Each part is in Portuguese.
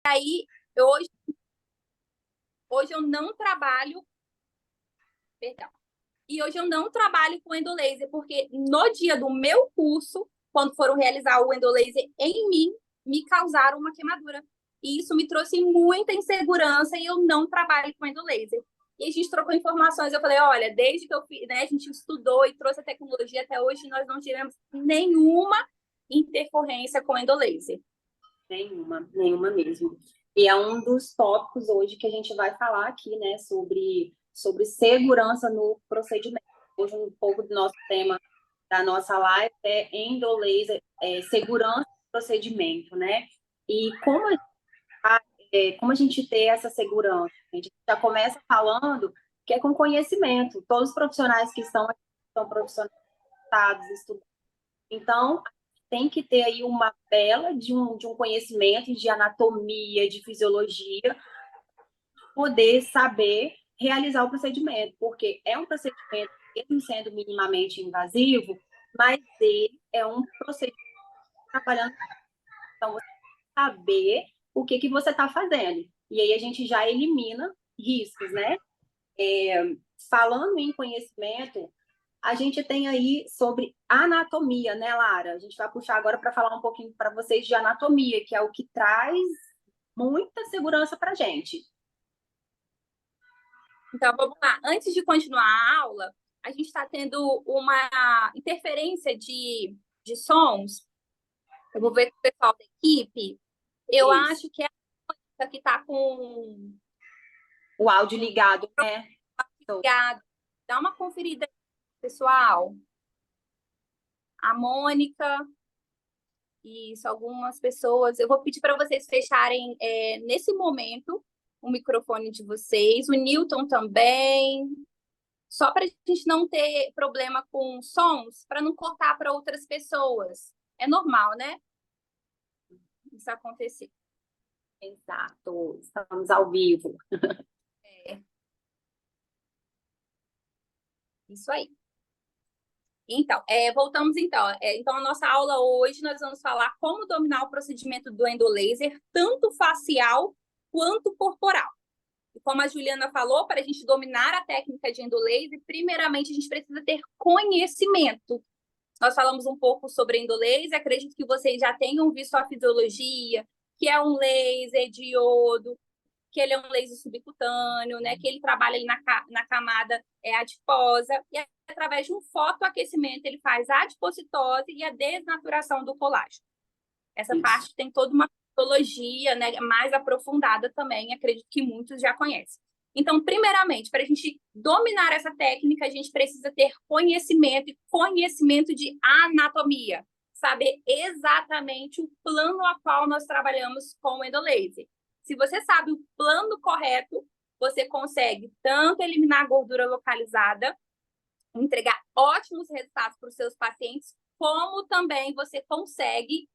aí, hoje eu não trabalho, perdão, e hoje eu não trabalho com endolaser, porque no dia do meu curso, quando foram realizar o endolaser em mim, me causaram uma queimadura. E isso me trouxe muita insegurança e eu não trabalho com endolaser. E a gente trocou informações. Eu falei, olha, desde que eu fiz, né, a gente estudou e trouxe a tecnologia até hoje, nós não tivemos nenhuma intercorrência com endolaser. Nenhuma mesmo. E é um dos tópicos hoje que a gente vai falar aqui, né, sobre segurança no procedimento. Hoje um pouco do nosso tema da nossa live é endolaser, segurança do procedimento, né? E como a gente ter essa segurança? A gente já começa falando que é com conhecimento. Todos os profissionais que estão aqui são profissionais estudados. Então, tem que ter aí uma bela de um conhecimento de anatomia, de fisiologia, poder saber realizar o procedimento, porque é um procedimento, mesmo sendo minimamente invasivo, mas ele é um procedimento trabalhando. Então, você saber o que você está fazendo. E aí a gente já elimina riscos, né? Falando em conhecimento, a gente tem aí sobre anatomia, né, Lara? A gente vai puxar agora para falar um pouquinho para vocês de anatomia, que é o que traz muita segurança para a gente. Então, vamos lá. Antes de continuar a aula, a gente está tendo uma interferência de sons. Eu vou ver com o pessoal da equipe. Eu Isso. acho que é a que está com O áudio ligado, né? ligado. Dá uma conferida aí, pessoal. A Mônica, isso, algumas pessoas. Eu vou pedir para vocês fecharem nesse momento o microfone de vocês. O Newton também. Só para a gente não ter problema com sons, para não cortar para outras pessoas. É normal, né? Isso acontecer. Exato. Estamos ao vivo. É. Isso aí. Então, voltamos então. Então, a nossa aula hoje, nós vamos falar como dominar o procedimento do endolaser, tanto facial quanto corporal. E como a Juliana falou, para a gente dominar a técnica de endolaser, primeiramente a gente precisa ter conhecimento. Nós falamos um pouco sobre endolaser, acredito que vocês já tenham visto a fisiologia, que é um laser de iodo, que ele é um laser subcutâneo, né? Que ele trabalha ali na camada adiposa, e através de um fotoaquecimento ele faz a adipocitose e a desnaturação do colágeno. Essa parte tem toda uma fisiologia, né, mais aprofundada também, acredito que muitos já conhecem. Então, primeiramente, para a gente dominar essa técnica, a gente precisa ter conhecimento e conhecimento de anatomia, saber exatamente o plano a qual nós trabalhamos com o endolaser. Se você sabe o plano correto, você consegue tanto eliminar a gordura localizada, entregar ótimos resultados para os seus pacientes, como também você consegue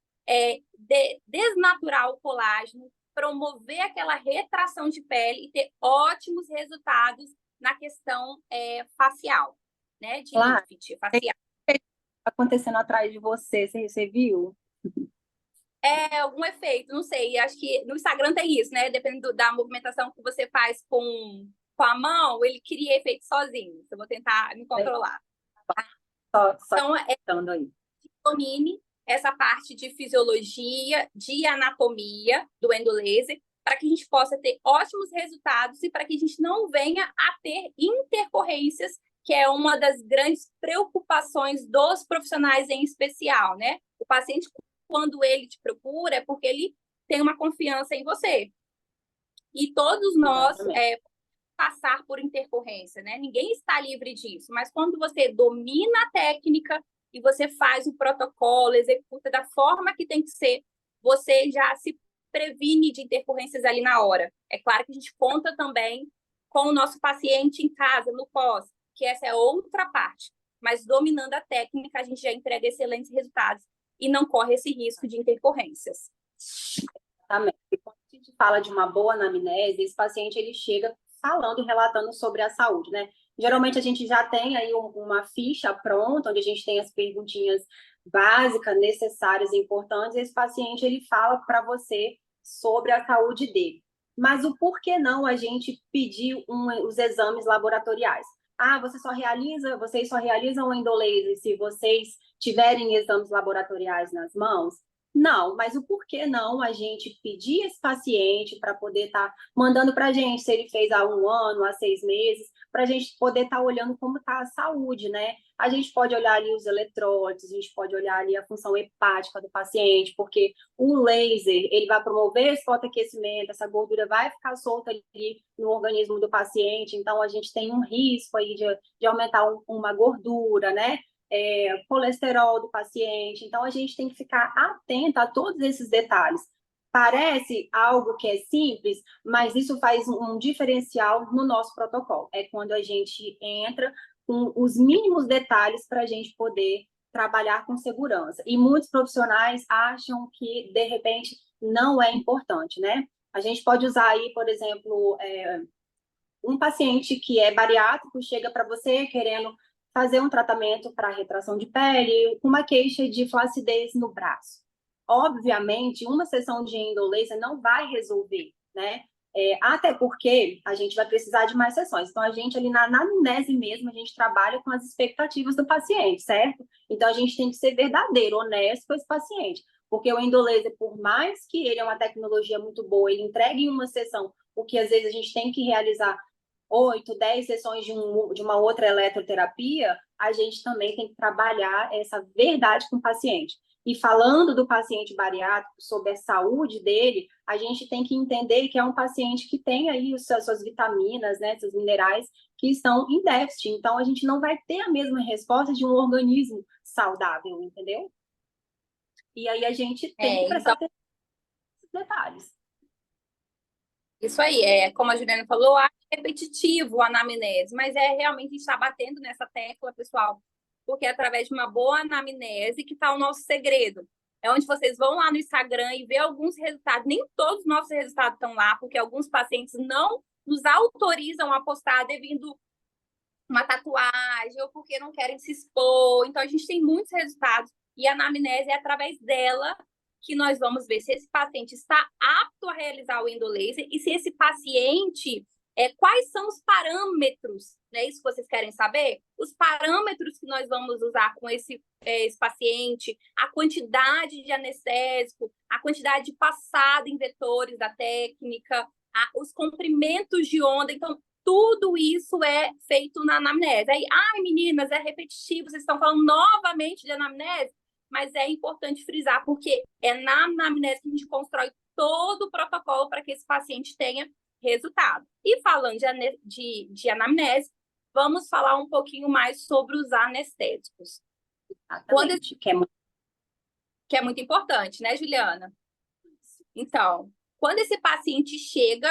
desnaturar o colágeno, promover aquela retração de pele e ter ótimos resultados na questão facial, né? De lift facial. Acontecendo atrás de você viu? Algum efeito, não sei. Acho que no Instagram tem isso, né? Dependendo da movimentação que você faz com a mão, ele cria efeito sozinho. Eu vou tentar me controlar. Então, aí. Domine essa parte de fisiologia, de anatomia do endolaser, para que a gente possa ter ótimos resultados e para que a gente não venha a ter intercorrências, que é uma das grandes preocupações dos profissionais em especial, né? O paciente, quando ele te procura, é porque ele tem uma confiança em você. E todos nós passar por intercorrência, né? Ninguém está livre disso, mas quando você domina a técnica e você faz o protocolo, executa da forma que tem que ser, você já se previne de intercorrências ali na hora. É claro que a gente conta também com o nosso paciente em casa, no pós, que essa é outra parte. Mas dominando a técnica, a gente já entrega excelentes resultados e não corre esse risco de intercorrências. Exatamente. E quando a gente fala de uma boa anamnese, esse paciente ele chega falando, relatando sobre a saúde, né? Geralmente a gente já tem aí uma ficha pronta, onde a gente tem as perguntinhas básicas, necessárias e importantes, e esse paciente ele fala para você sobre a saúde dele. Mas o porquê não a gente pedir os exames laboratoriais? Ah, vocês só realizam o endolaser se vocês tiverem exames laboratoriais nas mãos? Não, mas o porquê não a gente pedir esse paciente para poder estar mandando para a gente se ele fez há 1 ano, há 6 meses, para a gente poder estar olhando como está a saúde, né? A gente pode olhar ali os eletrólitos, a gente pode olhar ali a função hepática do paciente, porque o laser, ele vai promover esse fotoaquecimento, essa gordura vai ficar solta ali no organismo do paciente, então a gente tem um risco aí de aumentar uma gordura, né? Colesterol do paciente. Então, a gente tem que ficar atento a todos esses detalhes. Parece algo que é simples, mas isso faz um diferencial no nosso protocolo. É quando a gente entra com os mínimos detalhes para a gente poder trabalhar com segurança. E muitos profissionais acham que, de repente, não é importante, né? A gente pode usar aí, por exemplo, um paciente que é bariátrico chega para você querendo fazer um tratamento para retração de pele, com uma queixa de flacidez no braço. Obviamente, uma sessão de endolaser não vai resolver, né? Até porque a gente vai precisar de mais sessões. Então, a gente ali na anamnese mesmo, a gente trabalha com as expectativas do paciente, certo? Então, a gente tem que ser verdadeiro, honesto com esse paciente. Porque o endolaser, por mais que ele é uma tecnologia muito boa, ele entregue em uma sessão o que às vezes a gente tem que realizar 8, 10 sessões de uma outra eletroterapia, a gente também tem que trabalhar essa verdade com o paciente. E falando do paciente bariátrico, sobre a saúde dele, a gente tem que entender que é um paciente que tem aí as suas vitaminas, né, seus minerais, que estão em déficit. Então, a gente não vai ter a mesma resposta de um organismo saudável, entendeu? E aí a gente tem que prestar atenção nesses detalhes. Isso aí, como a Juliana falou, é repetitivo a anamnese, mas realmente a gente está batendo nessa tecla, pessoal, porque é através de uma boa anamnese que está o nosso segredo. É onde vocês vão lá no Instagram e ver alguns resultados. Nem todos os nossos resultados estão lá, porque alguns pacientes não nos autorizam a postar devido uma tatuagem ou porque não querem se expor. Então, a gente tem muitos resultados e a anamnese é através dela que nós vamos ver se esse paciente está apto a realizar o endolaser e se esse paciente, quais são os parâmetros, né? Isso que vocês querem saber? Os parâmetros que nós vamos usar com esse paciente, a quantidade de anestésico, a quantidade de passada em vetores da técnica, os comprimentos de onda. Então, tudo isso é feito na anamnese. Aí, meninas, é repetitivo, vocês estão falando novamente de anamnese, mas é importante frisar, porque é na anamnese que a gente constrói todo o protocolo para que esse paciente tenha resultado. E falando de anamnese, vamos falar um pouquinho mais sobre os anestésicos. Que é muito importante, né, Juliana? Então, quando esse paciente chega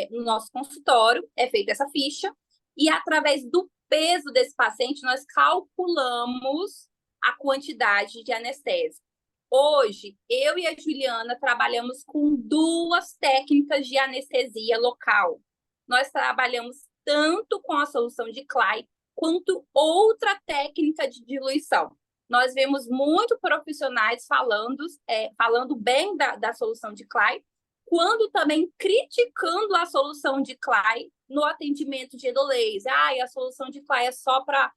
no nosso consultório, é feita essa ficha, e através do peso desse paciente, nós calculamos a quantidade de anestésico. Hoje, eu e a Juliana trabalhamos com 2 técnicas de anestesia local. Nós trabalhamos tanto com a solução de Clay, quanto outra técnica de diluição. Nós vemos muitos profissionais falando bem da solução de Clay, quando também criticando a solução de Clay no atendimento de endolaser. A solução de Clay é só para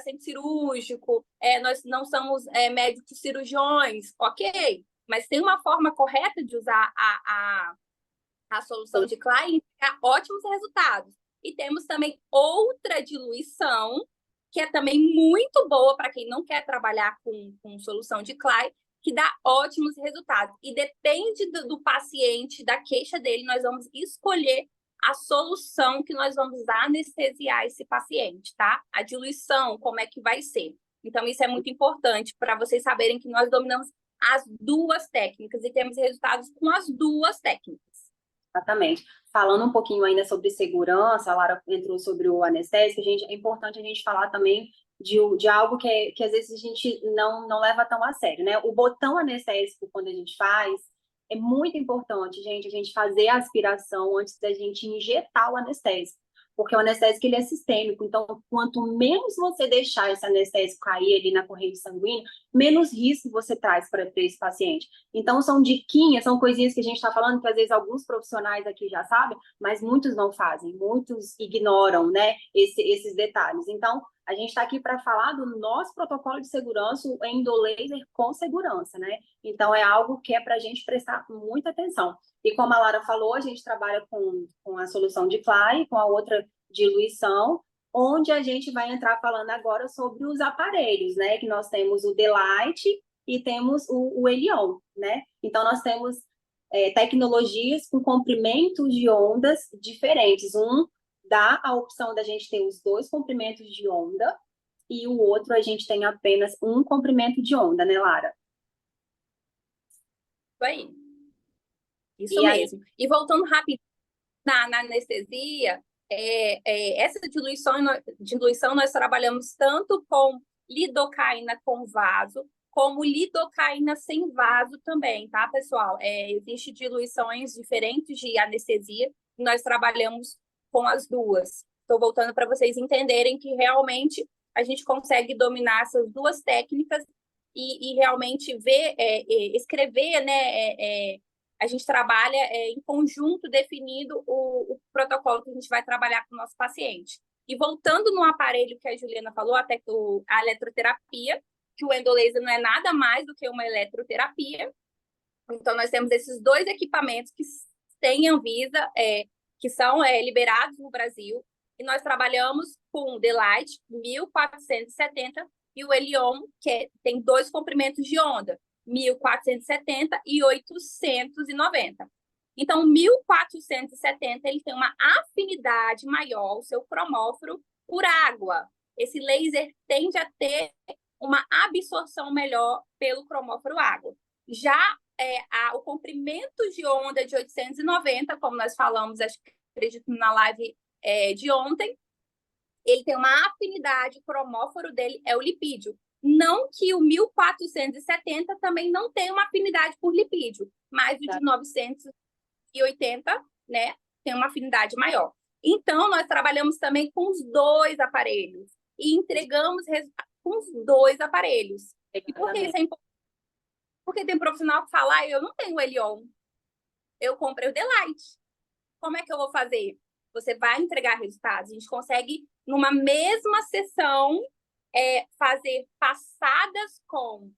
centro cirúrgico, nós não somos médicos cirurgiões, ok, mas tem uma forma correta de usar a solução de Clay e entregar ótimos resultados. E temos também outra diluição, que é também muito boa para quem não quer trabalhar com solução de Clay, que dá ótimos resultados. E depende do paciente, da queixa dele, nós vamos escolher a solução que nós vamos anestesiar esse paciente, tá? A diluição, como é que vai ser. Então, isso é muito importante para vocês saberem que nós dominamos as 2 técnicas e temos resultados com as 2 técnicas. Exatamente. Falando um pouquinho ainda sobre segurança, a Lara entrou sobre o anestésico, é importante a gente falar também de algo que às vezes a gente não leva tão a sério, né? O botão anestésico, quando a gente faz, é muito importante, gente, a gente fazer a aspiração antes da gente injetar o anestésico. porque o anestésico ele é sistêmico, então quanto menos você deixar esse anestésico cair ali na corrente sanguínea, menos risco você traz para esse paciente. Então são diquinhas, são coisinhas que a gente está falando que às vezes alguns profissionais aqui já sabem, mas muitos não fazem, muitos ignoram, né, esses detalhes. Então, a gente está aqui para falar do nosso protocolo de segurança, o endolaser com segurança, né? Então, é algo que é para a gente prestar muita atenção. E como a Lara falou, a gente trabalha com a solução de Clay, com a outra diluição, onde a gente vai entrar falando agora sobre os aparelhos, né? Que nós temos o Delight e temos o Elion, né? Então, nós temos tecnologias com comprimentos de ondas diferentes. Um dá a opção da gente ter os dois comprimentos de onda e o outro a gente tem apenas um comprimento de onda, né, Lara? Isso aí. Isso mesmo. E voltando rápido na anestesia, essa diluição nós trabalhamos tanto com lidocaína com vaso, como lidocaína sem vaso também, tá, pessoal? Existem diluições diferentes de anestesia, e nós trabalhamos com as duas. Estou voltando para vocês entenderem que realmente a gente consegue dominar essas duas técnicas e realmente ver, escrever, né? A gente trabalha em conjunto definido o protocolo que a gente vai trabalhar com o nosso paciente. E voltando no aparelho que a Juliana falou, até que a eletroterapia, que o endolaser não é nada mais do que uma eletroterapia. Então, nós temos esses dois equipamentos que têm Anvisa, que são liberados no Brasil, e nós trabalhamos com o Delight 1470 e o Elion, que tem dois comprimentos de onda, 1470 e 890. Então, o 1470 ele tem uma afinidade maior, o seu cromóforo, por água. Esse laser tende a ter uma absorção melhor pelo cromóforo água. Já o comprimento de onda de 890, como nós falamos, acredito, na live de ontem, ele tem uma afinidade, o cromóforo dele é o lipídio. Não que o 1470 também não tenha uma afinidade por lipídio, mas o de 980, né, tem uma afinidade maior. Então, nós trabalhamos também com os dois aparelhos e entregamos com os dois aparelhos. E por que isso é importante? Porque tem profissional que fala, eu não tenho o Elion, eu comprei o Delight. Como é que eu vou fazer? Você vai entregar resultados. A gente consegue, numa mesma sessão, fazer passadas com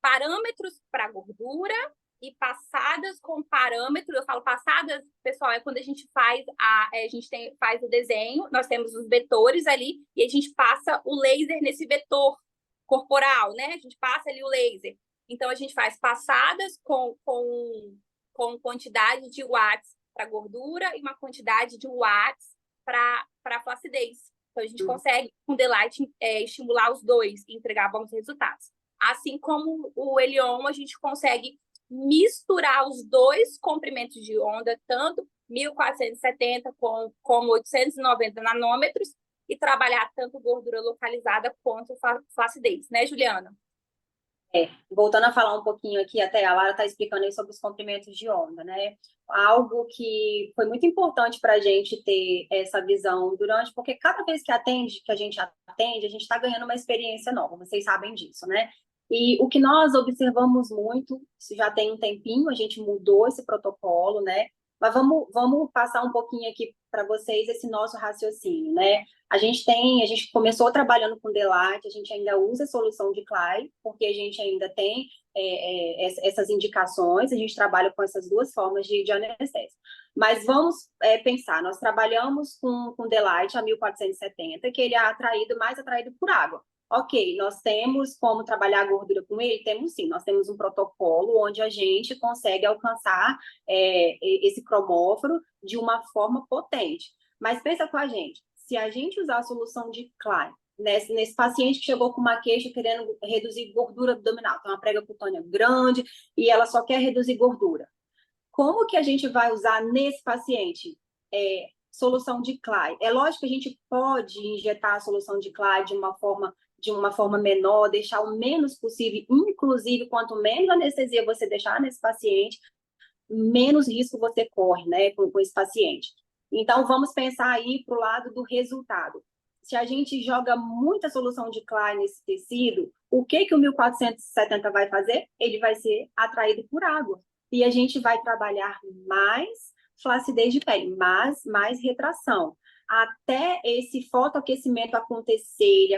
parâmetros para gordura e passadas com parâmetros. Eu falo passadas, pessoal, é quando a gente faz faz o desenho, nós temos os vetores ali e a gente passa o laser nesse vetor corporal, né? A gente passa ali o laser. Então, a gente faz passadas com quantidade de watts para gordura e uma quantidade de watts para flacidez. Então, a gente consegue, com o Delight, estimular os dois e entregar bons resultados. Assim como o Elion, a gente consegue misturar os dois comprimentos de onda, tanto 1470 como 890 nanômetros, e trabalhar tanto gordura localizada quanto flacidez, né, Juliana? Voltando a falar um pouquinho aqui, até a Lara está explicando aí sobre os comprimentos de onda, né? Algo que foi muito importante para a gente ter essa visão porque cada vez que a gente atende, a gente está ganhando uma experiência nova, vocês sabem disso, né? E o que nós observamos muito, isso já tem um tempinho, a gente mudou esse protocolo, né? Mas vamos passar um pouquinho aqui para vocês esse nosso raciocínio, né? A gente começou trabalhando com Delight, a gente ainda usa a solução de Clay, porque a gente ainda tem essas indicações, a gente trabalha com essas duas formas de anestésia. Mas vamos pensar, nós trabalhamos com Delight a 1470, que ele é mais atraído por água. Ok, nós temos como trabalhar a gordura com ele? Temos sim, nós temos um protocolo onde a gente consegue alcançar esse cromóforo de uma forma potente. Mas pensa com a gente, se a gente usar a solução de Clay, nesse paciente que chegou com uma queixa querendo reduzir gordura abdominal, tem uma prega cutânea grande e ela só quer reduzir gordura. Como que a gente vai usar nesse paciente solução de Clay? É lógico que a gente pode injetar a solução de Clay de uma forma menor, deixar o menos possível, inclusive, quanto menos anestesia você deixar nesse paciente, menos risco você corre, né, com esse paciente. Então, vamos pensar aí para o lado do resultado. Se a gente joga muita solução de Klein nesse tecido, o que o 1470 vai fazer? Ele vai ser atraído por água. E a gente vai trabalhar mais flacidez de pele, mais retração. Até esse fotoaquecimento acontecer,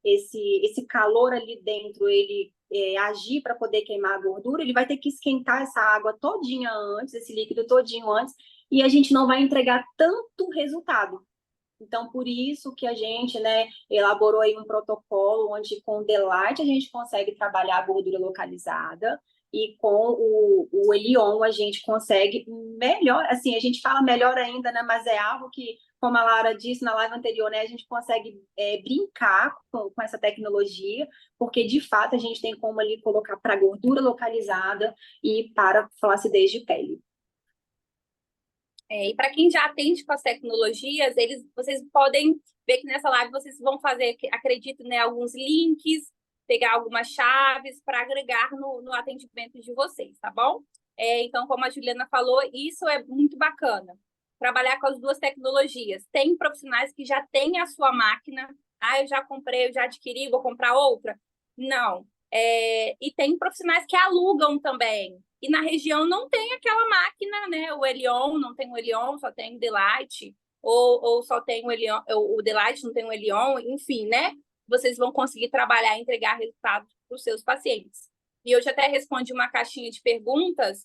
esse calor ali dentro, ele agir para poder queimar a gordura, ele vai ter que esquentar essa água todinha antes, esse líquido todinho antes, e a gente não vai entregar tanto resultado. Então, por isso que a gente, né, elaborou aí um protocolo onde com o Delight a gente consegue trabalhar a gordura localizada e com o Elion a gente consegue melhor, assim, a gente fala melhor ainda, né, mas é algo que, como a Lara disse na live anterior, né, a gente consegue brincar com essa tecnologia, porque de fato a gente tem como ali colocar para gordura localizada e para flacidez de pele. E para quem já atende com as tecnologias, vocês podem ver que nessa live vocês vão fazer, acredito, né, alguns links, pegar algumas chaves para agregar no atendimento de vocês, tá bom? Então, como a Juliana falou, isso é muito bacana. Trabalhar com as duas tecnologias. Tem profissionais que já têm a sua máquina. Eu já comprei, eu já adquiri, vou comprar outra? Não. E tem profissionais que alugam também. E na região não tem aquela máquina, né? O Elion, não tem o Elion, só tem o Delight. Ou só tem o Elion, o Delight, não tem o Elion. Enfim, né? Vocês vão conseguir trabalhar e entregar resultados para os seus pacientes. E hoje até respondi uma caixinha de perguntas.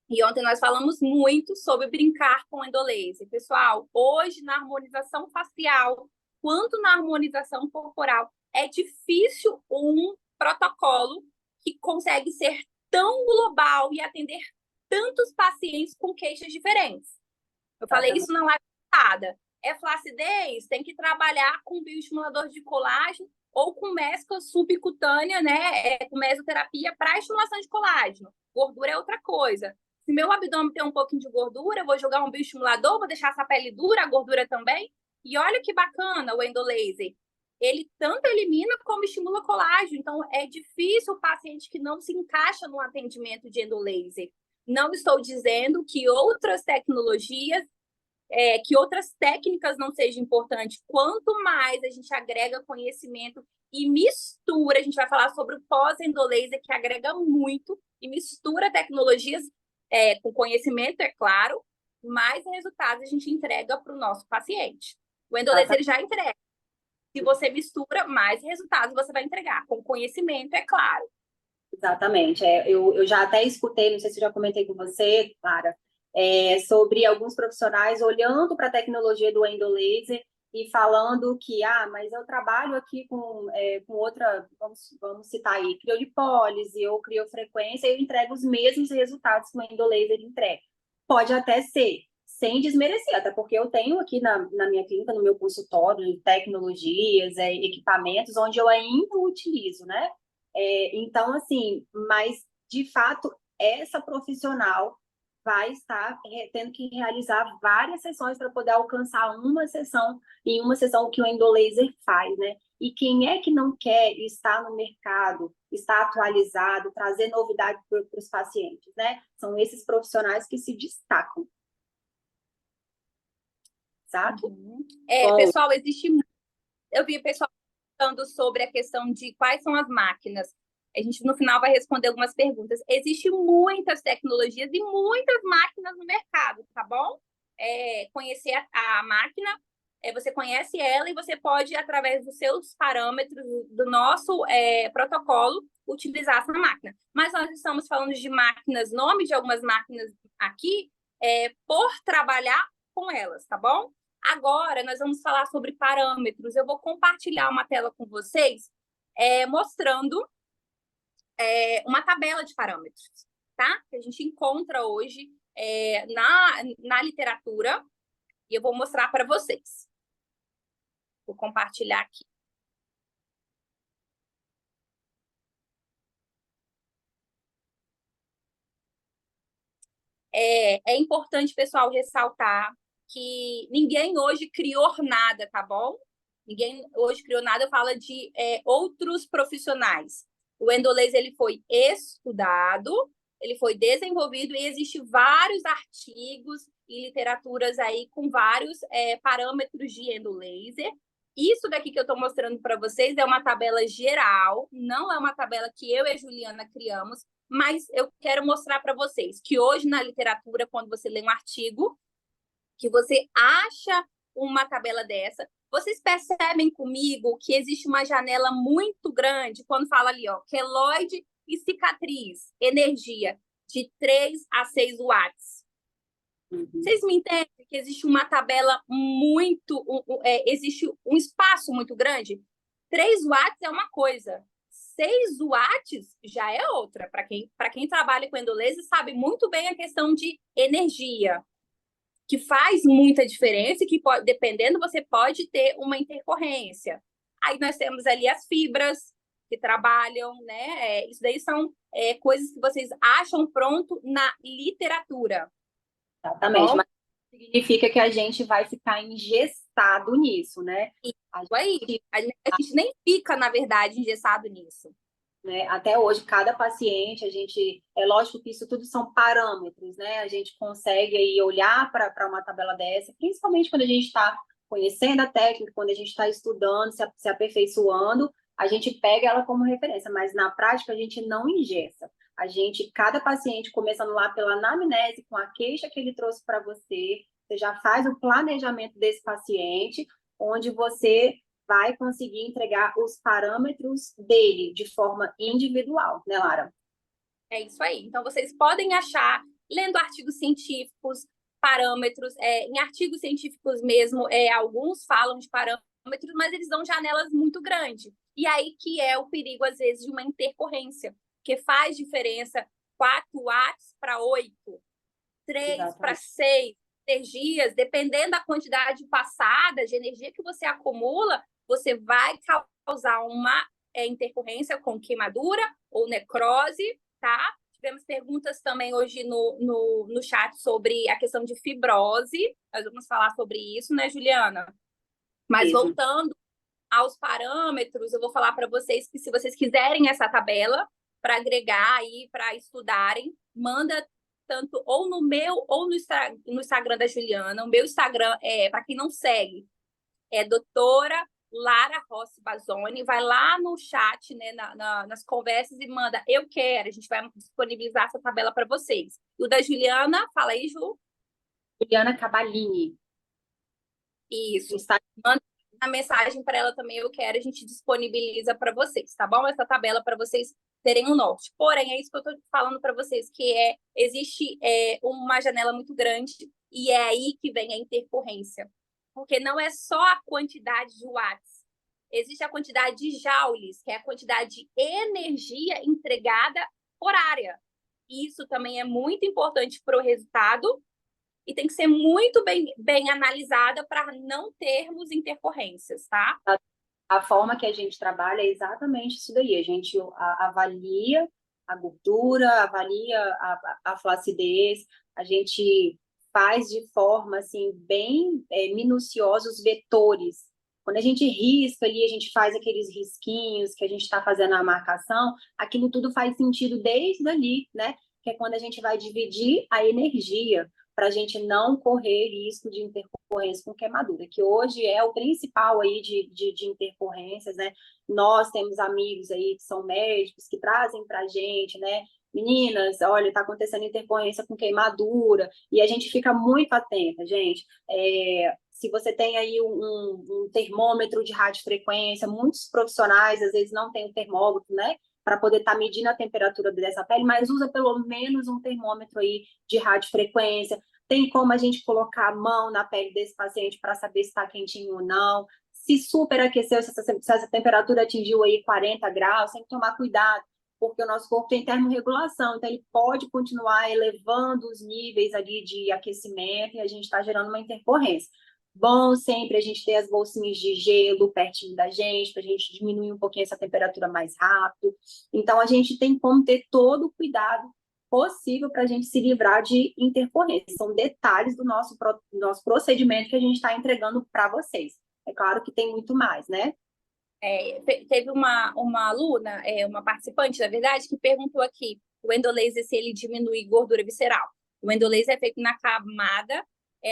E ontem nós falamos muito sobre brincar com endolaser. Pessoal, hoje na harmonização facial, quanto na harmonização corporal, é difícil um protocolo que consegue ser tão global e atender tantos pacientes com queixas diferentes. Eu falei isso na live passada. É flacidez? Tem que trabalhar com bioestimulador de colágeno ou com mescla subcutânea, né? Com mesoterapia para estimulação de colágeno. Gordura é outra coisa. Se meu abdômen tem um pouquinho de gordura, eu vou jogar um bioestimulador, vou deixar essa pele dura, a gordura também. E olha que bacana o endolaser. Ele tanto elimina como estimula colágeno. Então, é difícil o paciente que não se encaixa no atendimento de endolaser. Não estou dizendo que outras tecnologias, que outras técnicas não sejam importantes. Quanto mais a gente agrega conhecimento e mistura, a gente vai falar sobre o pós-endolaser, que agrega muito, e mistura tecnologias com conhecimento, é claro, mais resultados a gente entrega para o nosso paciente. O endolaser ele já entrega. Se você mistura, mais resultados você vai entregar. Com conhecimento, é claro. Exatamente. Eu já até escutei, não sei se eu já comentei com você, Clara, sobre alguns profissionais olhando para a tecnologia do endolaser e falando que, mas eu trabalho aqui com outra, vamos citar aí, criolipólise ou criofrequência, e eu entrego os mesmos resultados que o endolaser entrega. Pode até ser, sem desmerecer, até porque eu tenho aqui na minha clínica, no meu consultório, tecnologias, equipamentos, onde eu ainda utilizo, né? Então, assim, mas, de fato, essa profissional vai estar tendo que realizar várias sessões para poder alcançar uma sessão, em uma sessão que o endolaser faz, né? E quem é que não quer estar no mercado, estar atualizado, trazer novidade para os pacientes, né? São esses profissionais que se destacam. Sabe? Pessoal, eu vi pessoal falando sobre a questão de quais são as máquinas. A gente, no final, vai responder algumas perguntas. Existem muitas tecnologias e muitas máquinas no mercado, tá bom? Conhecer a máquina, você conhece ela e você pode, através dos seus parâmetros, do nosso protocolo, utilizar essa máquina. Mas nós estamos falando de máquinas, nome de algumas máquinas aqui, por trabalhar com elas, tá bom? Agora, nós vamos falar sobre parâmetros. Eu vou compartilhar uma tela com vocês, mostrando uma tabela de parâmetros, tá? Que a gente encontra hoje na literatura, e eu vou mostrar para vocês. Vou compartilhar aqui. É importante, pessoal, ressaltar que ninguém hoje criou nada, tá bom? Ninguém hoje criou nada, fala de outros profissionais. O endolaser ele foi estudado ele foi desenvolvido e existem vários artigos e literaturas aí com vários parâmetros de endolaser. Isso daqui que eu estou mostrando para vocês é uma tabela geral, não é uma tabela que eu e a Juliana criamos, mas eu quero mostrar para vocês que hoje na literatura, quando você lê um artigo, que você acha uma tabela dessa, vocês percebem comigo que existe uma janela muito grande quando fala ali, ó, queloide e cicatriz, energia de 3 a 6 watts. Vocês me entendem que existe uma tabela muito... existe um espaço muito grande? 3 watts é uma coisa. 6 watts já é outra. Para quem trabalha com endolaser, sabe muito bem a questão de energia, que faz muita diferença e que, dependendo, você pode ter uma intercorrência. Aí nós temos ali as fibras que trabalham, né? Isso daí são coisas que vocês acham pronto na literatura. Exatamente, mas significa que a gente vai ficar engessado nisso, né? A gente nem fica, na verdade, engessado nisso. Né? Até hoje, cada paciente, é lógico que isso tudo são parâmetros, né? A gente consegue aí olhar para uma tabela dessa, principalmente quando a gente está conhecendo a técnica, quando a gente está estudando, se aperfeiçoando, a gente pega ela como referência, mas na prática a gente não engessa. Cada paciente, começando lá pela anamnese, com a queixa que ele trouxe para você já faz o planejamento desse paciente, onde você vai conseguir entregar os parâmetros dele de forma individual, né, Lara? É isso aí. Então, vocês podem achar, lendo artigos científicos, parâmetros, em artigos científicos mesmo, alguns falam de parâmetros, mas eles dão janelas muito grandes. E aí que é o perigo, às vezes, de uma intercorrência, que faz diferença 4 watts para 8, 3 para 6 energias, dependendo da quantidade passada de energia que você acumula, você vai causar uma intercorrência com queimadura ou necrose, tá? Tivemos perguntas também hoje no chat sobre a questão de fibrose. Nós vamos falar sobre isso, né, Juliana? Mas voltando aos parâmetros, eu vou falar para vocês que se vocês quiserem essa tabela para agregar aí, para estudarem, manda tanto ou no meu ou no Instagram da Juliana. O meu Instagram para quem não segue, é doutora Lara Rossi Bazzoni. Vai lá no chat, né, nas conversas e manda, eu quero. A gente vai disponibilizar essa tabela para vocês. E o da Juliana, fala aí, Ju. Juliana Cabalini. Isso. Manda a mensagem para ela também, eu quero. A gente disponibiliza para vocês, tá bom? Essa tabela para vocês terem um norte. Porém, é isso que eu estou falando para vocês, que existe uma janela muito grande e é aí que vem a intercorrência. Porque não é só a quantidade de watts, existe a quantidade de joules, que é a quantidade de energia entregada por área. Isso também é muito importante para o resultado e tem que ser muito bem analisada para não termos intercorrências, tá? A forma que a gente trabalha é exatamente isso daí. A gente avalia a gordura, avalia a flacidez, a gente faz de forma assim bem minuciosa os vetores. Quando a gente risca ali, a gente faz aqueles risquinhos que a gente está fazendo a marcação, aquilo tudo faz sentido desde ali, né? Que é quando a gente vai dividir a energia para a gente não correr risco de intercorrência com queimadura, que hoje é o principal aí de intercorrências, né? Nós temos amigos aí que são médicos, que trazem para a gente, né? Meninas, olha, está acontecendo intercorrência com queimadura, e a gente fica muito atenta, gente. Se você tem aí um termômetro de radiofrequência, muitos profissionais às vezes não têm o termômetro, né? Para poder estar medindo a temperatura dessa pele, mas usa pelo menos um termômetro aí de radiofrequência. Tem como a gente colocar a mão na pele desse paciente para saber se está quentinho ou não. Se superaqueceu, se essa temperatura atingiu aí 40 graus, tem que tomar cuidado, porque o nosso corpo tem termorregulação, então ele pode continuar elevando os níveis ali de aquecimento e a gente está gerando uma intercorrência. Bom sempre a gente ter as bolsinhas de gelo pertinho da gente, para a gente diminuir um pouquinho essa temperatura mais rápido. Então, a gente tem como ter todo o cuidado possível para a gente se livrar de intercorrência. São detalhes do nosso procedimento que a gente está entregando para vocês. É claro que tem muito mais, né? Teve uma aluna, uma participante, na verdade, que perguntou aqui, o endolaser se ele diminui gordura visceral. O endolaser é feito na camada,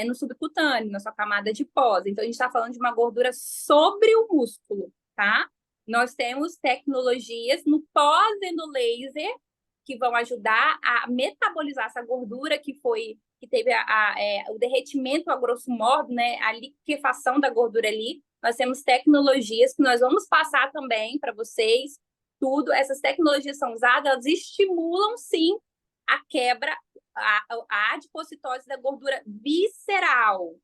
no subcutâneo, na sua camada de pós. Então, a gente está falando de uma gordura sobre o músculo, tá? Nós temos tecnologias no pós-endolaser que vão ajudar a metabolizar essa gordura que teve o derretimento a grosso modo, né? A liquefação da gordura ali. Nós temos tecnologias que nós vamos passar também para vocês. Tudo, essas tecnologias são usadas, elas estimulam sim a quebra, a adipocitose da gordura visceral.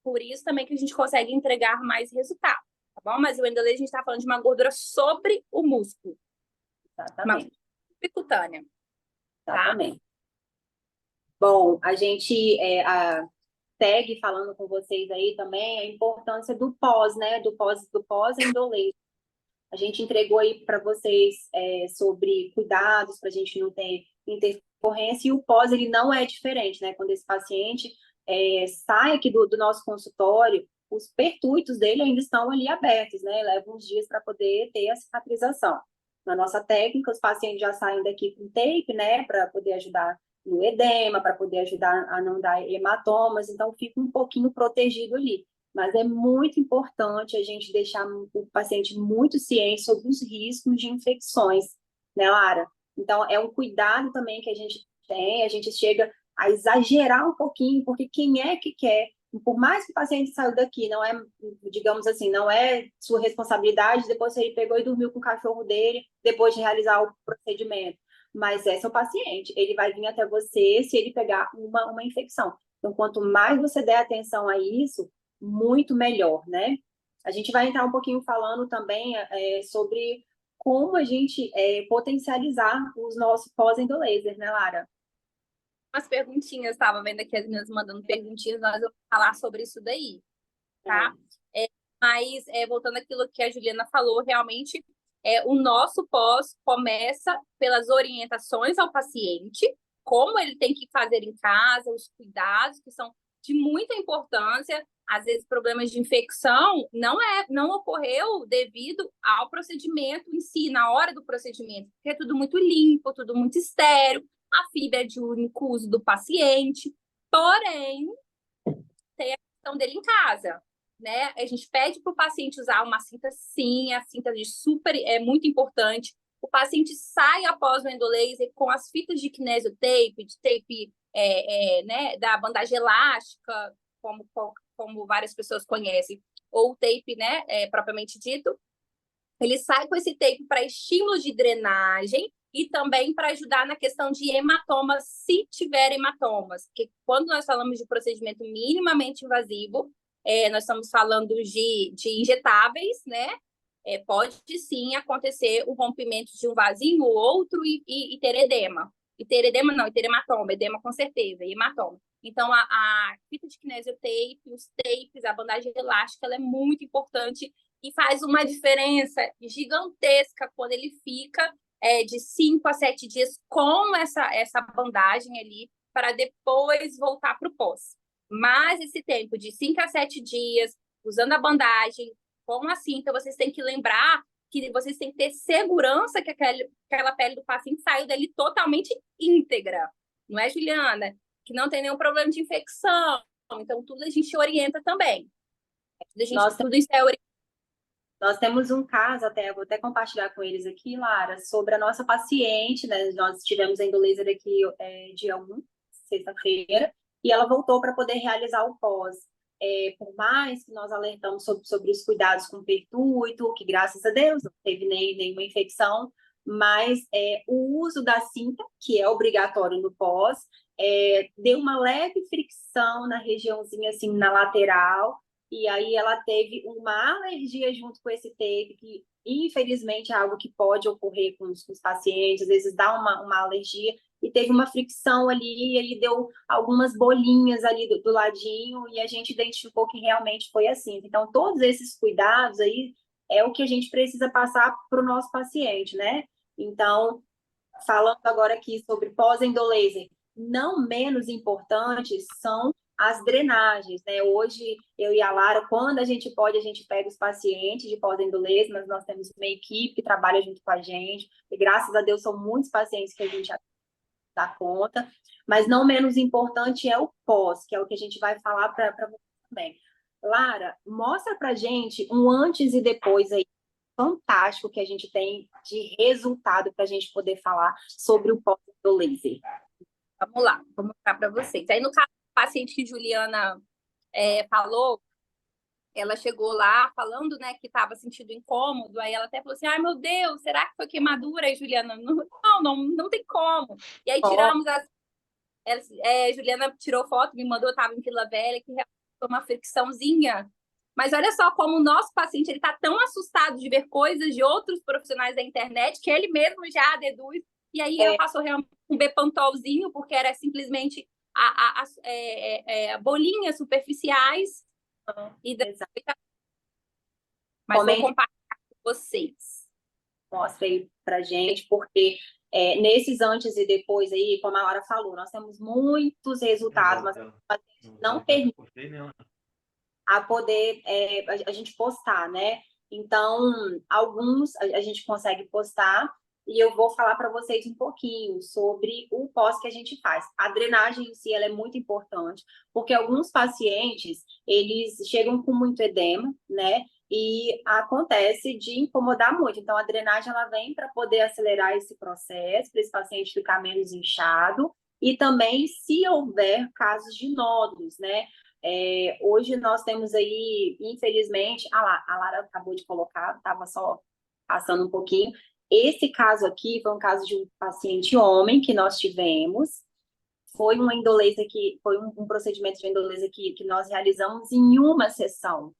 Por isso também que a gente consegue entregar mais resultado, tá bom? Mas o endolaser a gente está falando de uma gordura sobre o músculo. Exatamente. Uma subcutânea. Exatamente. Tá? Bom, a gente segue falando com vocês aí também a importância do pós, né? Do pós-endolaser. A gente entregou aí para vocês sobre cuidados para a gente não ter intercorrência, e o pós ele não é diferente, né? Quando esse paciente sai aqui do nosso consultório, os pertuitos dele ainda estão ali abertos, né? Leva uns dias para poder ter a cicatrização. Na nossa técnica, os pacientes já saem daqui com tape, né? Para poder ajudar no edema, para poder ajudar a não dar hematomas, então fica um pouquinho protegido ali. Mas é muito importante a gente deixar o paciente muito ciente sobre os riscos de infecções, né, Lara? Então, é um cuidado também que a gente tem, a gente chega a exagerar um pouquinho, porque quem é que quer? Por mais que o paciente saiu daqui, não é, digamos assim, não é sua responsabilidade, depois ele pegou e dormiu com o cachorro dele, depois de realizar o procedimento. Mas é seu paciente, ele vai vir até você se ele pegar uma infecção. Então, quanto mais você der atenção a isso, muito melhor, né? A gente vai entrar um pouquinho falando também sobre como a gente potencializar os nossos pós-endolaser, né, Lara? Umas perguntinhas, estava vendo aqui as meninas mandando perguntinhas, nós vamos falar sobre isso daí, tá? Mas, voltando àquilo que a Juliana falou, realmente, o nosso pós começa pelas orientações ao paciente, como ele tem que fazer em casa, os cuidados que são de muita importância. Às vezes, problemas de infecção não ocorreu devido ao procedimento em si, na hora do procedimento, porque é tudo muito limpo, tudo muito estéril, a fibra é de único uso do paciente, porém, tem a questão dele em casa, né? A gente pede para o paciente usar uma cinta, sim, a cinta é muito importante. O paciente sai após o endolaser com as fitas de kinesiotape, de tape, né, da bandagem elástica, como várias pessoas conhecem, ou o tape, né, propriamente dito. Ele sai com esse tape para estímulo de drenagem e também para ajudar na questão de hematomas, se tiver hematomas. Porque quando nós falamos de procedimento minimamente invasivo, nós estamos falando de injetáveis, né? Pode sim acontecer o rompimento de um vasinho ou outro e ter edema. E ter edema não, e ter hematoma, edema com certeza, e hematoma. Então, a fita de kinesiotape, os tapes, a bandagem elástica, ela é muito importante e faz uma diferença gigantesca quando ele fica de 5 a 7 dias com essa bandagem ali, para depois voltar para o pós. Mas esse tempo de 5 a 7 dias, usando a bandagem, com a cinta, vocês têm que lembrar que vocês têm que ter segurança que aquela pele do paciente saiu dali totalmente íntegra. Não é, Juliana? Que não tem nenhum problema de infecção. Então, tudo a gente orienta também. Tudo isso é orientado. Nós temos um caso, vou até compartilhar com eles aqui, Lara, sobre a nossa paciente, né? Nós tivemos a endolaser aqui dia 1, sexta-feira, e ela voltou para poder realizar o pós. Por mais que nós alertamos sobre os cuidados com o pertuito, que graças a Deus não teve nenhuma infecção, mas o uso da cinta, que é obrigatório no pós, deu uma leve fricção na regiãozinha, assim, na lateral, e aí ela teve uma alergia junto com esse tape, que infelizmente é algo que pode ocorrer com os pacientes, às vezes dá uma alergia, e teve uma fricção ali, e aí deu algumas bolinhas ali do ladinho, e a gente identificou que realmente foi assim. Então, todos esses cuidados aí é o que a gente precisa passar para o nosso paciente, né? Então, falando agora aqui sobre pós-endolaser, não menos importantes são as drenagens, né? Hoje, eu e a Lara, quando a gente pode, a gente pega os pacientes de pós-endolaser, mas nós temos uma equipe que trabalha junto com a gente, e graças a Deus são muitos pacientes que a gente atende. dar conta, mas não menos importante é o pós, que é o que a gente vai falar para você também. Lara, mostra para gente um antes e depois aí fantástico que a gente tem de resultado para a gente poder falar sobre o pós do laser. Vamos lá, vou mostrar para vocês. Aí, no caso, do paciente que Juliana falou, ela chegou lá falando, né, que estava sentindo incômodo, aí ela até falou assim, ai, meu Deus, será que foi queimadura? Aí, Juliana, não tem como. E aí, Ó, tiramos Juliana tirou foto, me mandou, estava em Vila Velha, que realmente foi uma fricçãozinha. Mas olha só como o nosso paciente ele está tão assustado de ver coisas de outros profissionais da internet que ele mesmo já deduz. E aí ela passou realmente um Bepantolzinho, porque era simplesmente bolinhas superficiais. E mas vou compartilhar com vocês. Mostra aí pra gente, porque nesses antes e depois aí, como a Laura falou, nós temos muitos resultados, mas não permite a poder a gente postar, né? Então, alguns a gente consegue postar e eu vou falar para vocês um pouquinho sobre o pós que a gente faz. A drenagem em si ela é muito importante, porque alguns pacientes, eles chegam com muito edema, né? E acontece de incomodar muito. Então, a drenagem ela vem para poder acelerar esse processo, para esse paciente ficar menos inchado, e também se houver casos de nódulos, né? Hoje nós temos aí, infelizmente, a Lara acabou de colocar, estava só passando um pouquinho. Esse caso aqui foi um caso de um paciente homem que nós tivemos. Foi uma endolaser foi um procedimento de endolaser que nós realizamos em uma sessão.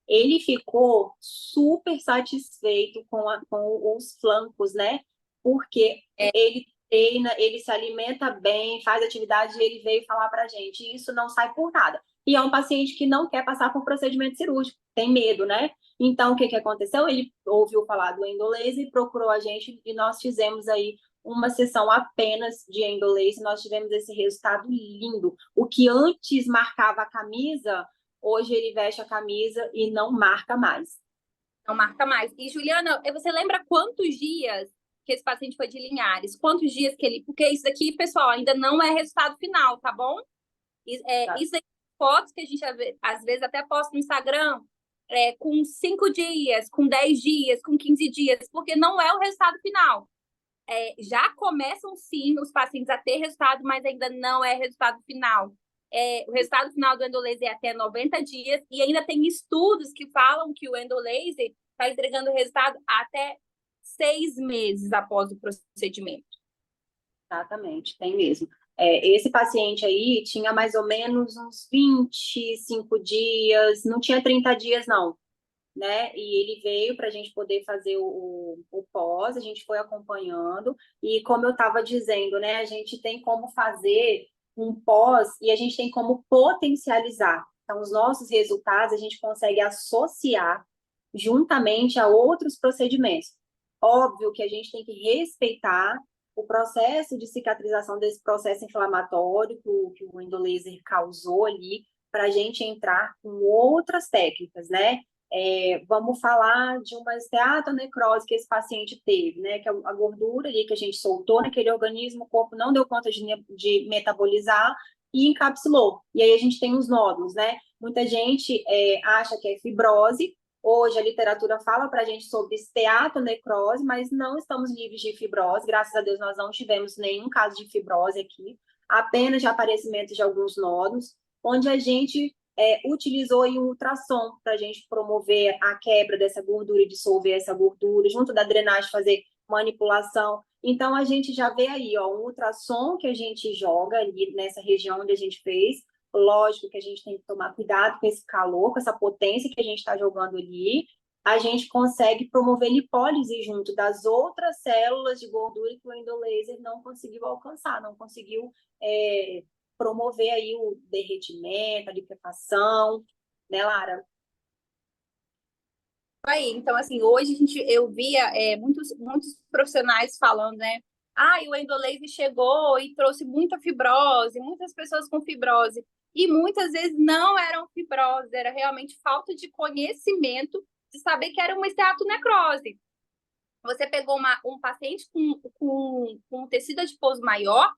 Ele ficou super satisfeito com os flancos, né? Porque ele treina, ele se alimenta bem, faz atividade e ele veio falar para a gente. Isso não sai por nada. E é um paciente que não quer passar por procedimento cirúrgico, tem medo, né? Então, o que aconteceu? Ele ouviu falar do endolaser e procurou a gente e nós fizemos aí uma sessão apenas de endolaser. Nós tivemos esse resultado lindo. O que antes marcava a camisa, hoje ele veste a camisa e não marca mais. Não marca mais. E, Juliana, você lembra quantos dias que esse paciente foi de Linhares? Quantos dias que ele... Porque isso daqui, pessoal, ainda não é resultado final, tá bom? Isso aí, fotos que a gente, às vezes, até posta no Instagram, com 5 dias, com 10 dias, com 15 dias, porque não é o resultado final. Já começam, sim, os pacientes a ter resultado, mas ainda não é resultado final. O resultado final do endolaser é até 90 dias, e ainda tem estudos que falam que o endolaser está entregando resultado até 6 meses após o procedimento. Exatamente, tem mesmo. Esse paciente aí tinha mais ou menos uns 25 dias, não tinha 30 dias, não, né? E ele veio para a gente poder fazer o pós, a gente foi acompanhando, e como eu estava dizendo, né, a gente tem como fazer um pós e a gente tem como potencializar. Então, os nossos resultados a gente consegue associar juntamente a outros procedimentos. Óbvio que a gente tem que respeitar o processo de cicatrização desse processo inflamatório que o endolaser causou ali, para a gente entrar com outras técnicas, né? Vamos falar de uma esteatonecrose que esse paciente teve, né? Que é a gordura ali que a gente soltou naquele organismo, o corpo não deu conta de metabolizar e encapsulou. E aí a gente tem os nódulos, né? Muita gente acha que é fibrose. Hoje a literatura fala para a gente sobre esteatonecrose, mas não estamos livres de fibrose. Graças a Deus nós não tivemos nenhum caso de fibrose aqui, apenas de aparecimento de alguns nódulos, onde a gente utilizou aí o ultrassom para a gente promover a quebra dessa gordura e dissolver essa gordura, junto da drenagem fazer manipulação. Então a gente já vê aí, ó, um ultrassom que a gente joga ali nessa região onde a gente fez. Lógico que a gente tem que tomar cuidado com esse calor, com essa potência que a gente está jogando ali. A gente consegue promover lipólise junto das outras células de gordura que o endolaser não conseguiu alcançar, não conseguiu promover aí o derretimento, a liquefação, né, Lara? Aí, então, assim, hoje eu via muitos profissionais falando, né? O endolaser chegou e trouxe muita fibrose, muitas pessoas com fibrose. E muitas vezes não eram fibrose, era realmente falta de conhecimento de saber que era uma esteatonecrose. Você pegou um paciente com tecido adiposo maior,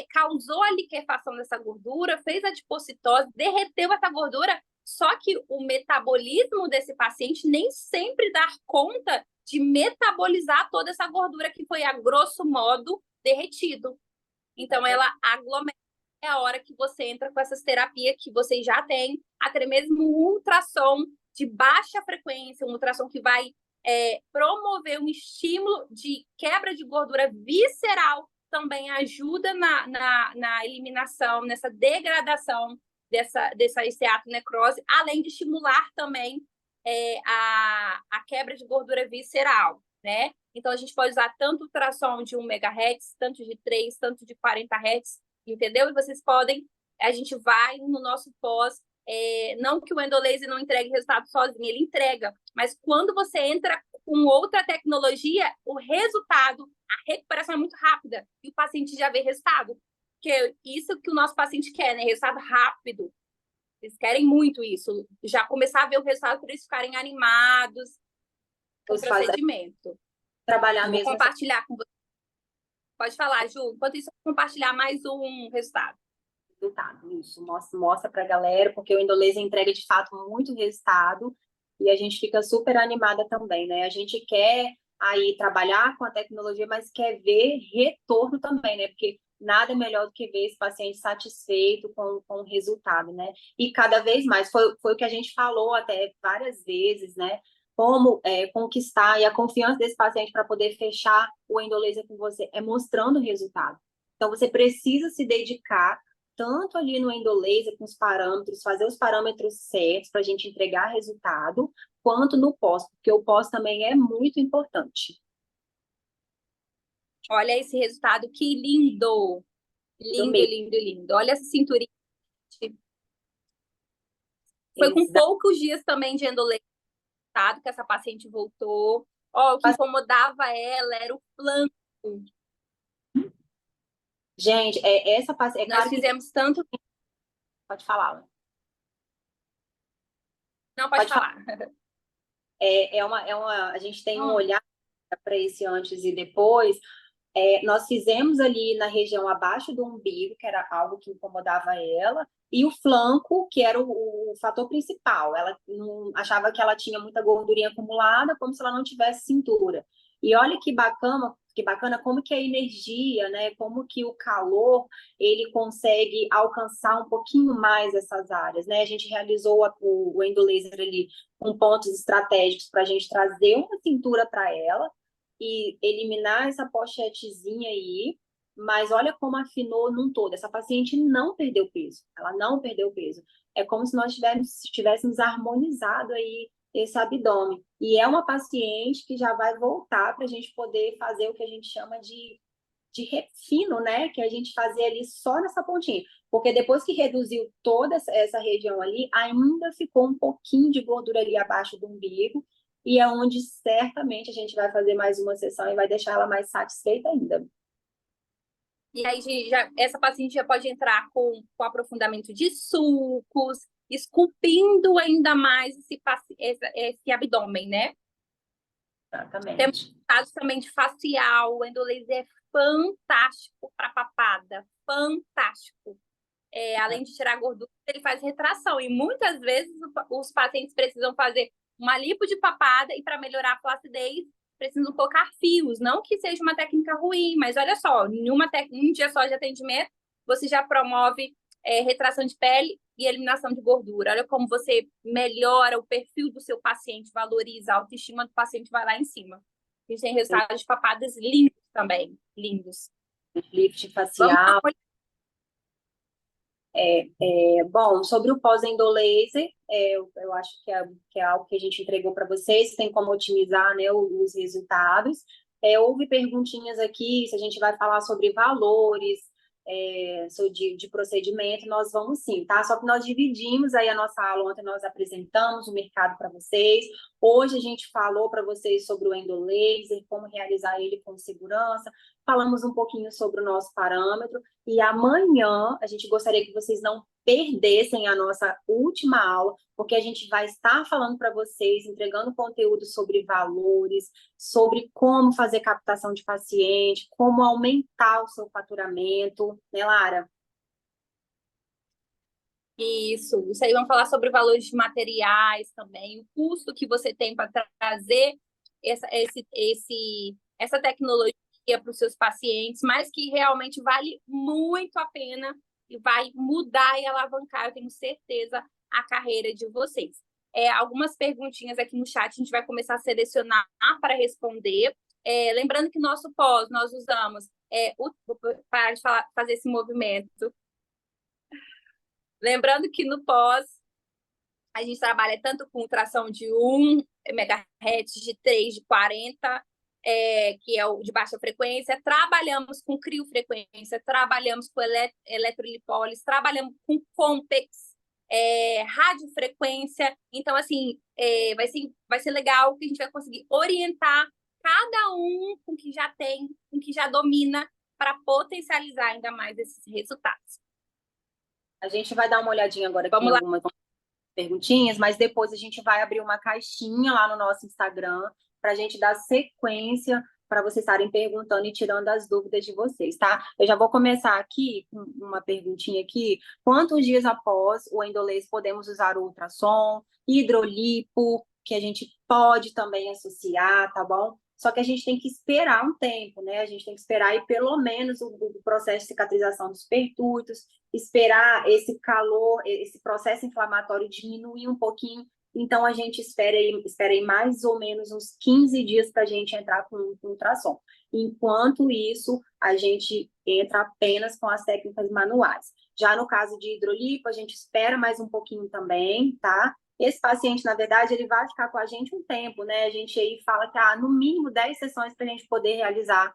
causou a liquefação dessa gordura, fez a adipocitose, derreteu essa gordura, só que o metabolismo desse paciente nem sempre dá conta de metabolizar toda essa gordura que foi, a grosso modo, derretido. Então, ela aglomera. É a hora que você entra com essas terapias que vocês já têm, até mesmo ultrassom de baixa frequência, um ultrassom que vai promover um estímulo de quebra de gordura visceral, também ajuda na eliminação, nessa degradação dessa esteatocnecrose, além de estimular também a quebra de gordura visceral, né? Então, a gente pode usar tanto ultrassom de 1 MHz, tanto de 3, tanto de 40 Hz, entendeu? E vocês podem, a gente vai no nosso pós, não que o endolaser não entregue resultado sozinho, ele entrega, mas quando você entra com outra tecnologia, o resultado, a recuperação é muito rápida e o paciente já vê resultado. Porque isso que o nosso paciente quer, né? Resultado rápido. Eles querem muito isso. Já começar a ver o resultado para eles ficarem animados com o procedimento. Trabalhar mesmo. Vou compartilhar com você. Pode falar, Ju. Enquanto isso, eu vou compartilhar mais um resultado. Isso, mostra para a galera, porque o endolaser entrega de fato muito resultado e a gente fica super animada também, né? A gente quer aí trabalhar com a tecnologia, mas quer ver retorno também, né? Porque nada é melhor do que ver esse paciente satisfeito com o resultado, né? E cada vez mais, foi o que a gente falou até várias vezes, né? Como conquistar e a confiança desse paciente para poder fechar o endolaser com você é mostrando o resultado. Então, você precisa se dedicar tanto ali no endolaser com os parâmetros, fazer os parâmetros certos para a gente entregar resultado, quanto no pós, porque o pós também é muito importante. Olha esse resultado, que lindo! Lindo, lindo, lindo. Olha essa cinturinha. Foi com poucos dias também de endolaser que essa paciente voltou. Ó, o que incomodava ela era o flanco. Gente, essa paciente... Nós fizemos tanto... Pode falar. Não, pode falar. A gente tem um olhar para esse antes e depois. Nós fizemos ali na região abaixo do umbigo, que era algo que incomodava ela, e o flanco, que era o fator principal. Ela não achava que ela tinha muita gordurinha acumulada, como se ela não tivesse cintura. E olha que bacana como que a energia, né, como que o calor, ele consegue alcançar um pouquinho mais essas áreas, né? A gente realizou o endolaser ali com pontos estratégicos para a gente trazer uma cintura para ela e eliminar essa pochetezinha aí, mas olha como afinou num todo. Essa paciente não perdeu peso, ela não perdeu peso. É como se nós tivéssemos harmonizado aí esse abdômen. E é uma paciente que já vai voltar para a gente poder fazer o que a gente chama de refino, né? Que a gente fazia ali só nessa pontinha. Porque depois que reduziu toda essa região ali, ainda ficou um pouquinho de gordura ali abaixo do umbigo, e é onde certamente a gente vai fazer mais uma sessão e vai deixar ela mais satisfeita ainda. E aí, essa paciente já pode entrar com aprofundamento de sulcos, esculpindo ainda mais esse abdômen, né? Exatamente. Temos casos também de facial. O endolaser é fantástico para papada, fantástico. Além de tirar gordura, ele faz retração. E muitas vezes os pacientes precisam fazer uma lipo de papada e para melhorar a flacidez, precisam colocar fios. Não que seja uma técnica ruim, mas olha só, em um dia só de atendimento, você já promove retração de pele e eliminação de gordura. Olha como você melhora o perfil do seu paciente, valoriza, a autoestima do paciente vai lá em cima. A gente tem resultados de papadas lindos também, lindos. Lift facial. Bom, sobre o pós-endolaser, eu acho que é algo que a gente entregou para vocês, tem como otimizar, né, os resultados. Houve perguntinhas aqui, se a gente vai falar sobre valores, de procedimento, nós vamos sim, tá? Só que nós dividimos aí a nossa aula, ontem nós apresentamos o mercado para vocês, hoje a gente falou para vocês sobre o endolaser, como realizar ele com segurança, falamos um pouquinho sobre o nosso parâmetro, e amanhã a gente gostaria que vocês não perdessem a nossa última aula, porque a gente vai estar falando para vocês, entregando conteúdo sobre valores, sobre como fazer captação de paciente, como aumentar o seu faturamento, né, Lara? Isso aí vamos falar sobre valores de materiais também, o custo que você tem para trazer essa tecnologia para os seus pacientes, mas que realmente vale muito a pena e vai mudar e alavancar, eu tenho certeza, a carreira de vocês. Algumas perguntinhas aqui no chat, a gente vai começar a selecionar para responder. Lembrando que nosso pós, nós usamos, vou parar de fazer esse movimento. Lembrando que no pós, a gente trabalha tanto com tração de 1 MHz, de 3, de 40, que é o de baixa frequência, trabalhamos com criofrequência, trabalhamos com eletrolipólise, trabalhamos com Compex, radiofrequência. Então, assim, vai ser legal que a gente vai conseguir orientar cada um com que já tem, com que já domina, para potencializar ainda mais esses resultados. A gente vai dar uma olhadinha agora aqui Vamos em lá. algumas perguntinhas, mas depois a gente vai abrir uma caixinha lá no nosso Instagram para a gente dar sequência para vocês estarem perguntando e tirando as dúvidas de vocês, tá? Eu já vou começar aqui com uma perguntinha aqui. Quantos dias após o endolaser podemos usar o ultrassom, hidrolipo, que a gente pode também associar, tá bom? Só que a gente tem que esperar um tempo, né? A gente tem que esperar aí pelo menos o processo de cicatrização dos pertúrbitos, esperar esse calor, esse processo inflamatório diminuir um pouquinho. Então, a gente espera aí mais ou menos uns 15 dias para a gente entrar com ultrassom. Enquanto isso, a gente entra apenas com as técnicas manuais. Já no caso de hidrolipo, a gente espera mais um pouquinho também, tá? Esse paciente, na verdade, ele vai ficar com a gente um tempo, né? A gente aí fala que no mínimo 10 sessões para a gente poder realizar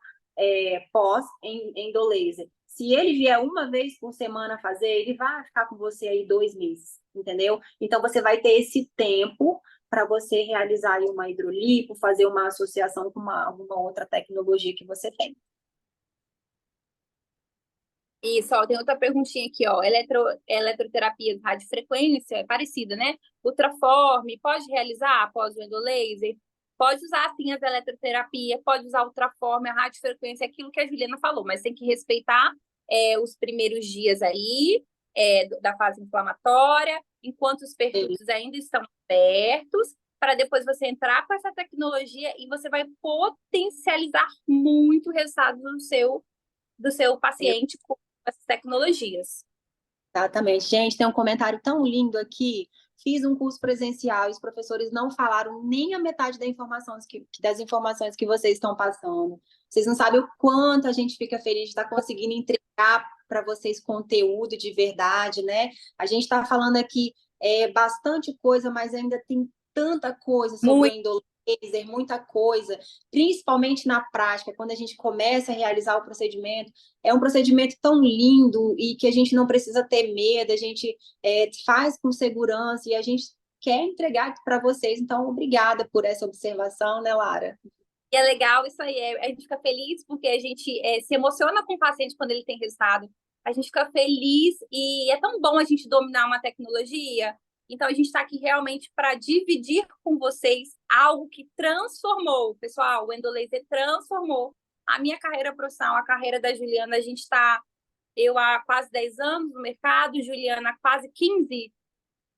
pós-endolaser. Se ele vier uma vez por semana fazer, ele vai ficar com você aí 2 meses, entendeu? Então, você vai ter esse tempo para você realizar aí uma hidrolipo, fazer uma associação com alguma outra tecnologia que você tem. Isso, ó, tem outra perguntinha aqui, ó. Eletroterapia de radiofrequência, é parecida, né? Ultraforme, pode realizar após o endolaser? Pode usar, sim, as eletroterapia, pode usar ultraforme, a radiofrequência, aquilo que a Juliana falou, mas tem que respeitar os primeiros dias aí da fase inflamatória, enquanto os percursos ainda estão abertos, para depois você entrar com essa tecnologia e você vai potencializar muito o resultado do seu paciente com essas tecnologias. Exatamente. Gente, tem um comentário tão lindo aqui. Fiz um curso presencial e os professores não falaram nem a metade das informações que vocês estão passando. Vocês não sabem o quanto a gente fica feliz de estar conseguindo entregar para vocês conteúdo de verdade, né? A gente está falando aqui bastante coisa, mas ainda tem tanta coisa sobre o endolaser, muita coisa, principalmente na prática, quando a gente começa a realizar o procedimento. É um procedimento tão lindo e que a gente não precisa ter medo, a gente faz com segurança e a gente quer entregar para vocês. Então, obrigada por essa observação, né, Lara? E é legal isso aí, a gente fica feliz porque a gente se emociona com o paciente quando ele tem resultado. A gente fica feliz e é tão bom a gente dominar uma tecnologia. Então, a gente está aqui realmente para dividir com vocês algo que transformou, pessoal, o endolaser transformou a minha carreira profissional, a carreira da Juliana. A gente está, eu há quase 10 anos no mercado, Juliana há quase 15,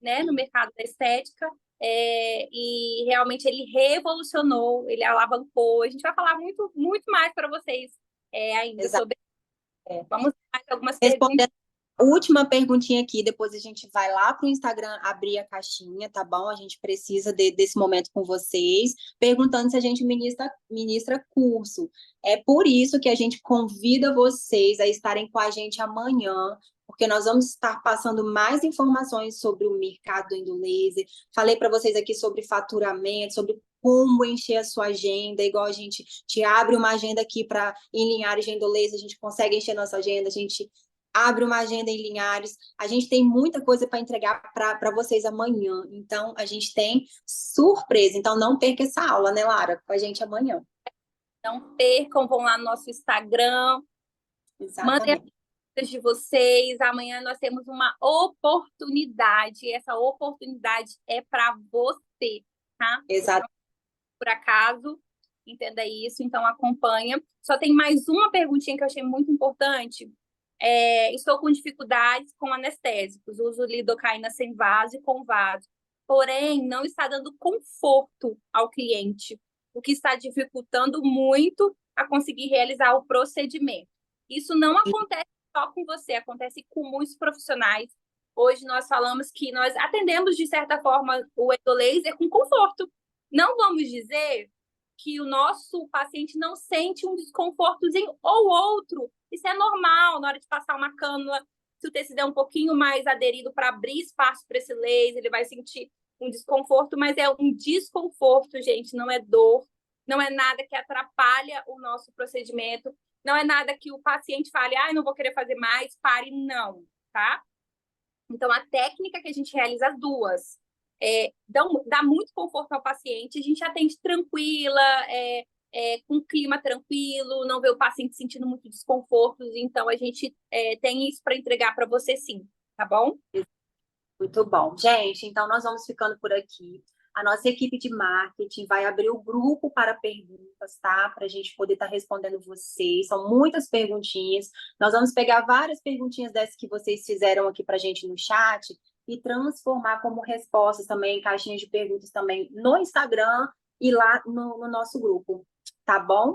né, no mercado da estética, e realmente ele revolucionou, ele alavancou. A gente vai falar muito, muito mais para vocês ainda sobre. Vamos mais algumas perguntas. Última perguntinha aqui, depois a gente vai lá para o Instagram abrir a caixinha, tá bom? A gente precisa desse momento com vocês, perguntando se a gente ministra curso. É por isso que a gente convida vocês a estarem com a gente amanhã, porque nós vamos estar passando mais informações sobre o mercado do endolaser. Falei para vocês aqui sobre faturamento, sobre como encher a sua agenda, igual a gente te abre uma agenda aqui para em Linhares de endolaser, a gente consegue encher nossa agenda, a gente abre uma agenda em Linhares. A gente tem muita coisa para entregar para vocês amanhã. Então, a gente tem surpresa. Então, não perca essa aula, né, Lara? Com a gente amanhã. Não percam, vão lá no nosso Instagram, mandem as Exatamente. dúvidas de vocês. Amanhã nós temos uma oportunidade. Essa oportunidade é para você, tá? Exato. Por acaso, entenda isso, então acompanha. Só tem mais uma perguntinha que eu achei muito importante. Estou com dificuldades com anestésicos, uso lidocaína sem vaso e com vaso, porém não está dando conforto ao cliente, o que está dificultando muito a conseguir realizar o procedimento. Isso não acontece só com você, acontece com muitos profissionais. Hoje nós falamos que nós atendemos, de certa forma, o endolaser com conforto. Não vamos dizer que o nosso paciente não sente um desconfortozinho ou outro. Isso é normal na hora de passar uma cânula. Se o tecido é um pouquinho mais aderido para abrir espaço para esse laser, ele vai sentir um desconforto, mas é um desconforto, gente, não é dor, não é nada que atrapalha o nosso procedimento, não é nada que o paciente fale, não vou querer fazer mais, pare, não, tá? Então, a técnica que a gente realiza, as duas, dá muito conforto ao paciente, a gente atende tranquila, com clima tranquilo, não vê o paciente sentindo muito desconforto, então a gente tem isso para entregar para você sim, tá bom? Muito bom. Gente, então nós vamos ficando por aqui. A nossa equipe de marketing vai abrir o grupo para perguntas, tá? Para a gente poder estar respondendo vocês. São muitas perguntinhas. Nós vamos pegar várias perguntinhas dessas que vocês fizeram aqui para a gente no chat e transformar como respostas também, em caixinhas de perguntas também no Instagram e lá no nosso grupo. Tá bom?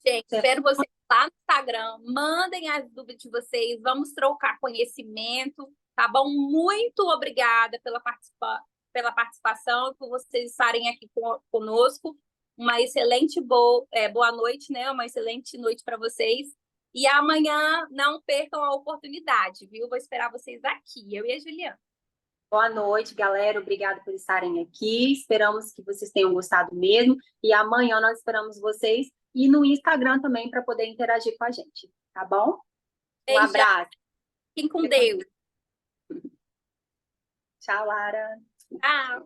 Gente, espero vocês lá no Instagram. Mandem as dúvidas de vocês. Vamos trocar conhecimento, tá bom? Muito obrigada pela participação e por vocês estarem aqui conosco. Uma excelente boa noite, né? Uma excelente noite para vocês. E amanhã não percam a oportunidade, viu? Vou esperar vocês aqui, eu e a Juliana. Boa noite, galera. Obrigada por estarem aqui. Esperamos que vocês tenham gostado mesmo. E amanhã nós esperamos vocês e no Instagram também para poder interagir com a gente, tá bom? Um abraço. Fiquem com Deus. Tchau, Lara. Tchau.